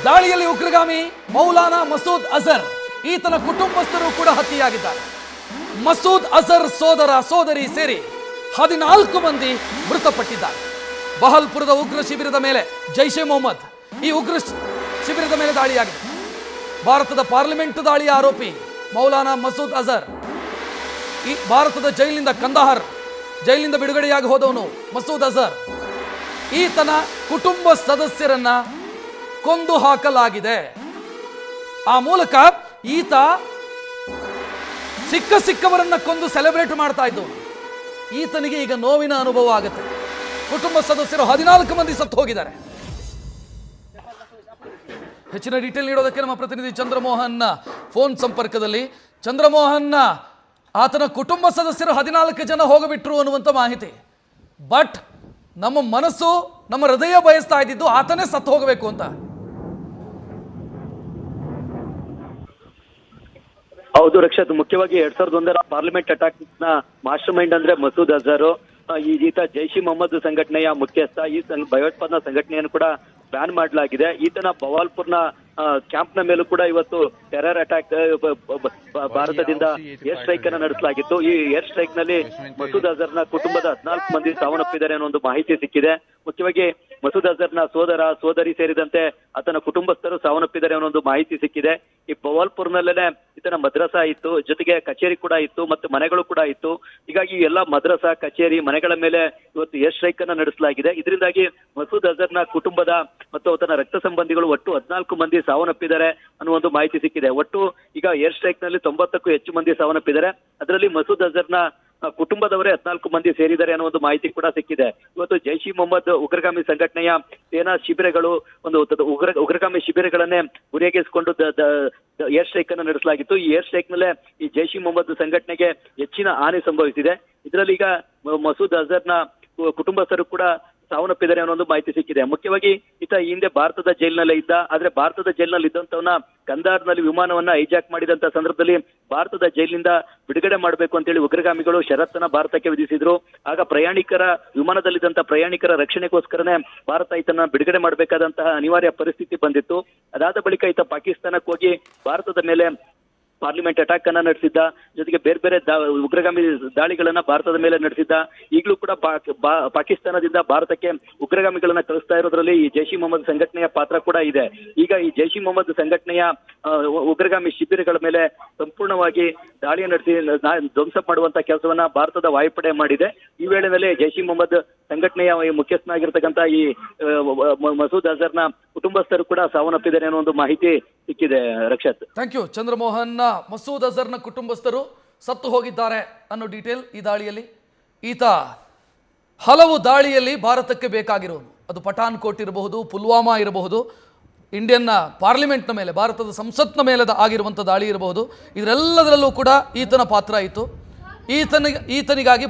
ದಾಳಿಯಲ್ಲಿ ಉಗ್ರಗಾಮಿ ಮೌಲಾನಾ ಮಸೂದ್ ಅಜರ್ ಈತನ ಕುಟುಂಬಸ್ಥರು ಕೂಡ ಹತ್ಯೆಯಾಗಿದ್ದಾರೆ. ಮಸೂದ್ ಅಜರ್ ಸೋದರ ಸೋದರಿ ಸೇರಿ 14 ಮಂದಿ ಮೃತಪಟ್ಟಿದ್ದಾರೆ. ಬಹಲ್ಪುರದ ಉಗ್ರ ಶಿಬಿರದ ಮೇಲೆ ಜೈಷೆ ಮೊಹಮ್ಮದ್ ಈ ಉಗ್ರ ಶಿಬಿರದ ಮೇಲೆ ದಾಳಿಯಾಗಿದೆ. ಭಾರತದ ಪಾರ್ಲಿಮೆಂಟ್ ದಾಳಿಯ ಆರೋಪಿ ಮೌಲಾನಾ ಮಸೂದ್ ಅಜರ್ ಈ ಭಾರತದ ಜೈಲಿನಿಂದ ಕಂದಹಾರ್ ಜೈಲಿನಿಂದ ಬಿಡುಗಡೆಯಾಗಿ ಹೋದವನು ಮಸೂದ್ ಅಜರ್. ಈತನ ಕುಟುಂಬ ಸದಸ್ಯರನ್ನ ಕೊಂದು ಹಾಕಲಾಗಿದೆ. ಆ ಮೂಲಕ ಈತ ಸಿಕ್ಕವರನ್ನ ಕೊಂದು ಸೆಲೆಬ್ರೇಟ್ ಮಾಡ್ತಾ ಇದ್ದವನು. ಈತನಿಗೆ ಈಗ ನೋವಿನ ಅನುಭವ ಆಗುತ್ತೆ. ಕುಟುಂಬ ಸದಸ್ಯರು 14 ಮಂದಿ ಸತ್ತು ಹೋಗಿದ್ದಾರೆ. ಹೆಚ್ಚಿನ ಡೀಟೇಲ್ ನೀಡೋದಕ್ಕೆ ನಮ್ಮ ಪ್ರತಿನಿಧಿ ಚಂದ್ರಮೋಹನ್ ಫೋನ್ ಸಂಪರ್ಕದಲ್ಲಿ. ಚಂದ್ರಮೋಹನ್, ಆತನ ಕುಟುಂಬ ಸದಸ್ಯರು 14 ಜನ ಹೋಗಿಬಿಟ್ರು ಅನ್ನುವಂಥ ಮಾಹಿತಿ. ಬಟ್ ನಮ್ಮ ಮನಸ್ಸು ನಮ್ಮ ಹೃದಯ ಬಯಸ್ತಾ ಇದ್ದಿದ್ದು ಆತನೇ ಸತ್ತು ಹೋಗಬೇಕು ಅಂತ. ಹೌದು ರಕ್ಷತ್, ಮುಖ್ಯವಾಗಿ 2001ರ ಪಾರ್ಲಿಮೆಂಟ್ ಅಟ್ಯಾಕ್ ನ ಮಾಸ್ಟರ್ ಮೈಂಡ್ ಅಂದ್ರೆ ಮಸೂದ್ ಅಜರ್. ಈತ ಜೈಷ್ ಇ ಮೊಹಮ್ಮದ್ ಸಂಘಟನೆಯ ಮುಖ್ಯಸ್ಥ. ಈ ಭಯೋತ್ಪಾದನಾ ಸಂಘಟನೆಯನ್ನು ಕೂಡ ಬ್ಯಾನ್ ಮಾಡಲಾಗಿದೆ. ಈತನ ಬವಾಲ್ಪುರ್ನ ಕ್ಯಾಂಪ್ ನ ಮೇಲೂ ಕೂಡ ಇವತ್ತು ಟೆರರ್ ಅಟ್ಯಾಕ್ ಭಾರತದಿಂದ ಏರ್ ಸ್ಟ್ರೈಕ್ ಅನ್ನು ನಡೆಸಲಾಗಿತ್ತು. ಈ ಏರ್ ಸ್ಟ್ರೈಕ್ ನಲ್ಲಿ ಮಸೂದ್ ಅಜರ್ನ ಕುಟುಂಬದ 14 ಮಂದಿ ಸಾವನ್ನಪ್ಪಿದ್ದಾರೆ ಅನ್ನೋ ಒಂದು ಮಾಹಿತಿ ಸಿಕ್ಕಿದೆ. ಮುಖ್ಯವಾಗಿ ಮಸೂದ್ ಅಜರ್ನ ಸೋದರ ಸೋದರಿ ಸೇರಿದಂತೆ ಆತನ ಕುಟುಂಬಸ್ಥರು ಸಾವನ್ನಪ್ಪಿದ್ದಾರೆ ಅನ್ನೋ ಒಂದು ಮಾಹಿತಿ ಸಿಕ್ಕಿದೆ. ಈ ಬವಾಲ್ಪುರ್ನಲ್ಲೇನೆ ಈತನ ಮದ್ರಸಾ ಇತ್ತು, ಜೊತೆಗೆ ಕಚೇರಿ ಕೂಡ ಇತ್ತು ಮತ್ತು ಮನೆಗಳು ಕೂಡ ಇತ್ತು. ಹೀಗಾಗಿ ಎಲ್ಲ ಮದ್ರಸಾ ಕಚೇರಿ ಮನೆಗಳ ಮೇಲೆ ಇವತ್ತು ಏರ್ ಸ್ಟ್ರೈಕ್ ಅನ್ನ ನಡೆಸಲಾಗಿದೆ. ಇದರಿಂದಾಗಿ ಮಸೂದ್ ಅಜರ್ನ ಕುಟುಂಬದ ಮತ್ತು ಆತನ ರಕ್ತ ಸಂಬಂಧಿಗಳು ಒಟ್ಟು 14 ಮಂದಿ ಸಾವನ್ನಪ್ಪಿದ್ದಾರೆ ಅನ್ನೋ ಒಂದು ಮಾಹಿತಿ ಸಿಕ್ಕಿದೆ. ಒಟ್ಟು ಈಗ ಏರ್ ಸ್ಟ್ರೈಕ್ ನಲ್ಲಿ 90ಕ್ಕೂ ಹೆಚ್ಚು ಮಂದಿ ಸಾವನ್ನಪ್ಪಿದ್ದಾರೆ. ಅದರಲ್ಲಿ ಮಸೂದ್ ಅಜರ್ನ ಕುಟುಂಬದವರೇ 14 ಮಂದಿ ಸೇರಿದ್ದಾರೆ ಅನ್ನೋ ಒಂದು ಮಾಹಿತಿ ಕೂಡ ಸಿಕ್ಕಿದೆ. ಇವತ್ತು ಜೈಷ್ ಇ ಮೊಹಮ್ಮದ್ ಉಗ್ರಗಾಮಿ ಸಂಘಟನೆಯ ಸೇನಾ ಶಿಬಿರಗಳು ಒಂದು ಉಗ್ರಗಾಮಿ ಶಿಬಿರಗಳನ್ನೇ ಗುರಿಯಾಗಿಸಿಕೊಂಡು ಏರ್ ಸ್ಟ್ರೈಕ್ ಅನ್ನು ನಡೆಸಲಾಗಿತ್ತು. ಈ ಏರ್ ಸ್ಟ್ರೈಕ್ ನಲ್ಲೇ ಈ ಜೈಷ್ ಇ ಮೊಹಮ್ಮದ್ ಸಂಘಟನೆಗೆ ಹೆಚ್ಚಿನ ಹಾನಿ ಸಂಭವಿಸಿದೆ. ಇದರಲ್ಲಿ ಈಗ ಮಸೂದ್ ಅಜರ್ನ ಕುಟುಂಬಸ್ಥರು ಕೂಡ ಸಾವನ್ನಪ್ಪಿದ್ದಾರೆ ಅನ್ನೋ ಒಂದು ಮಾಹಿತಿ ಸಿಕ್ಕಿದೆ. ಮುಖ್ಯವಾಗಿ ಈತ ಈ ಹಿಂದೆ ಭಾರತದ ಜೈಲಿನಲ್ಲೇ ಇದ್ದ. ಆದ್ರೆ ಭಾರತದ ಜೈಲಿನಲ್ಲಿ ಇದ್ದಂತವನ್ನ ಕಂದಾರ್ನಲ್ಲಿ ವಿಮಾನವನ್ನ ಹೈಜಾಕ್ ಮಾಡಿದಂತ ಸಂದರ್ಭದಲ್ಲಿ ಭಾರತದ ಜೈಲಿನಿಂದ ಬಿಡುಗಡೆ ಮಾಡಬೇಕು ಅಂತೇಳಿ ಉಗ್ರಗಾಮಿಗಳು ಷರತ್ತನ್ನ ಭಾರತಕ್ಕೆ ವಿಧಿಸಿದ್ರು. ಆಗ ವಿಮಾನದಲ್ಲಿದ್ದಂತ ಪ್ರಯಾಣಿಕರ ರಕ್ಷಣೆಗೋಸ್ಕರನೇ ಭಾರತ ಈತನ ಬಿಡುಗಡೆ ಮಾಡಬೇಕಾದಂತಹ ಅನಿವಾರ್ಯ ಪರಿಸ್ಥಿತಿ ಬಂದಿತ್ತು. ಅದಾದ ಬಳಿಕ ಈತ ಪಾಕಿಸ್ತಾನಕ್ಕೆ ಹೋಗಿ ಭಾರತದ ಮೇಲೆ ಪಾರ್ಲಿಮೆಂಟ್ ಅಟ್ಯಾಕ್ ಅನ್ನ ನಡೆಸಿದ್ದ. ಜೊತೆಗೆ ಬೇರೆ ಬೇರೆ ಉಗ್ರಗಾಮಿ ದಾಳಿಗಳನ್ನ ಭಾರತದ ಮೇಲೆ ನಡೆಸಿದ್ದ. ಈಗಲೂ ಕೂಡ ಪಾಕಿಸ್ತಾನದಿಂದ ಭಾರತಕ್ಕೆ ಉಗ್ರಗಾಮಿಗಳನ್ನ ಕಳಿಸ್ತಾ ಇರೋದ್ರಲ್ಲಿ ಈ ಜೈಷ್ ಇ ಮೊಹಮ್ಮದ್ ಸಂಘಟನೆಯ ಪಾತ್ರ ಕೂಡ ಇದೆ. ಈಗ ಈ ಜೈಷ್ ಇ ಮೊಹಮ್ಮದ್ ಸಂಘಟನೆಯ ಉಗ್ರಗಾಮಿ ಶಿಬಿರಗಳ ಮೇಲೆ ಸಂಪೂರ್ಣವಾಗಿ ದಾಳಿಯನ್ನು ನಡೆಸಿ ಧ್ವಂಸ ಮಾಡುವಂತ ಕೆಲಸವನ್ನ ಭಾರತದ ವಾಯುಪಡೆ ಮಾಡಿದೆ. ಈ ವೇಳೆಯಲ್ಲಿ ಜೈಷ್ ಇ ಮೊಹಮ್ಮದ್ ಸಂಘಟನೆಯ ಮುಖ್ಯಸ್ಥನಾಗಿರ್ತಕ್ಕಂಥ ಈ ಮಸೂದ್ ಅಜರ್ನ ಕುಟುಂಬಸ್ಥರು ಕೂಡ ಸಾವನ್ನಪ್ಪಿದ್ದಾರೆ ಅನ್ನೋ ಒಂದು ಮಾಹಿತಿ ಸಿಕ್ಕಿದೆ. Rakshath, thank you Chandramohan. ಮಸೂದ್ ಅಜರ್ನ ಕುಟುಂಬಸ್ಥರು ಸತ್ತು ಹೋಗಿದ್ದಾರೆ ಅನ್ನೋ ಡೀಟೇಲ್ ಈ ದಾಳಿಯಲ್ಲಿ. ಈತ ಹಲವು ದಾಳಿಯಲ್ಲಿ ಭಾರತಕ್ಕೆ ಬೇಕಾಗಿರೋನು. ಅದು ಪಠಾನ್ಕೋಟ್ ಇರಬಹುದು, ಪುಲ್ವಾಮಾ ಇರಬಹುದು, ಇಂಡಿಯನ್ನ ಪಾರ್ಲಿಮೆಂಟ್ನ ಮೇಲೆ ಭಾರತದ ಸಂಸತ್ನ ಮೇಲೆ ಆಗಿರುವಂಥ ದಾಳಿ ಇರಬಹುದು. ಇದರೆಲ್ಲದರಲ್ಲೂ ಕೂಡ ಈತನ ಪಾತ್ರ ಇತ್ತು. ಈತನಿಗಾಗಿ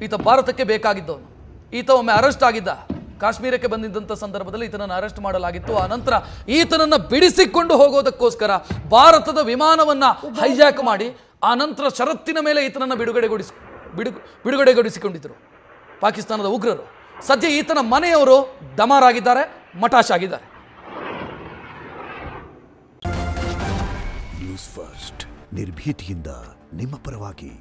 ಈತ ಭಾರತಕ್ಕೆ ಬೇಕಾಗಿದ್ದವನು. ಈತ ಒಮ್ಮೆ ಅರೆಸ್ಟ್ ಆಗಿದ್ದ. ಕಾಶ್ಮೀರಕ್ಕೆ ಬಂದಿದ್ದಂಥ ಸಂದರ್ಭದಲ್ಲಿ ಈತನನ್ನು ಅರೆಸ್ಟ್ ಮಾಡಲಾಗಿತ್ತು. ಆ ನಂತರ ಈತನನ್ನು ಬಿಡಿಸಿಕೊಂಡು ಹೋಗೋದಕ್ಕೋಸ್ಕರ ಭಾರತದ ವಿಮಾನವನ್ನು ಹೈಜಾಕ್ ಮಾಡಿ ಆ ನಂತರ ಷರತ್ತಿನ ಮೇಲೆ ಈತನನ್ನು ಬಿಡುಗಡೆಗೊಳಿಸಿಕೊಂಡಿದ್ದರು ಪಾಕಿಸ್ತಾನದ ಉಗ್ರರು. ಸದ್ಯ ಈತನ ಮನೆಯವರು ಡಮಾರಾಗಿದ್ದಾರೆ, ಮಟಾಶ್ ಆಗಿದ್ದಾರೆ. ನ್ಯೂಸ್ ಫಸ್ಟ್ ನಿರ್ಭೀತಿಯಿಂದ ನಿಮ್ಮ ಪರವಾಗಿ.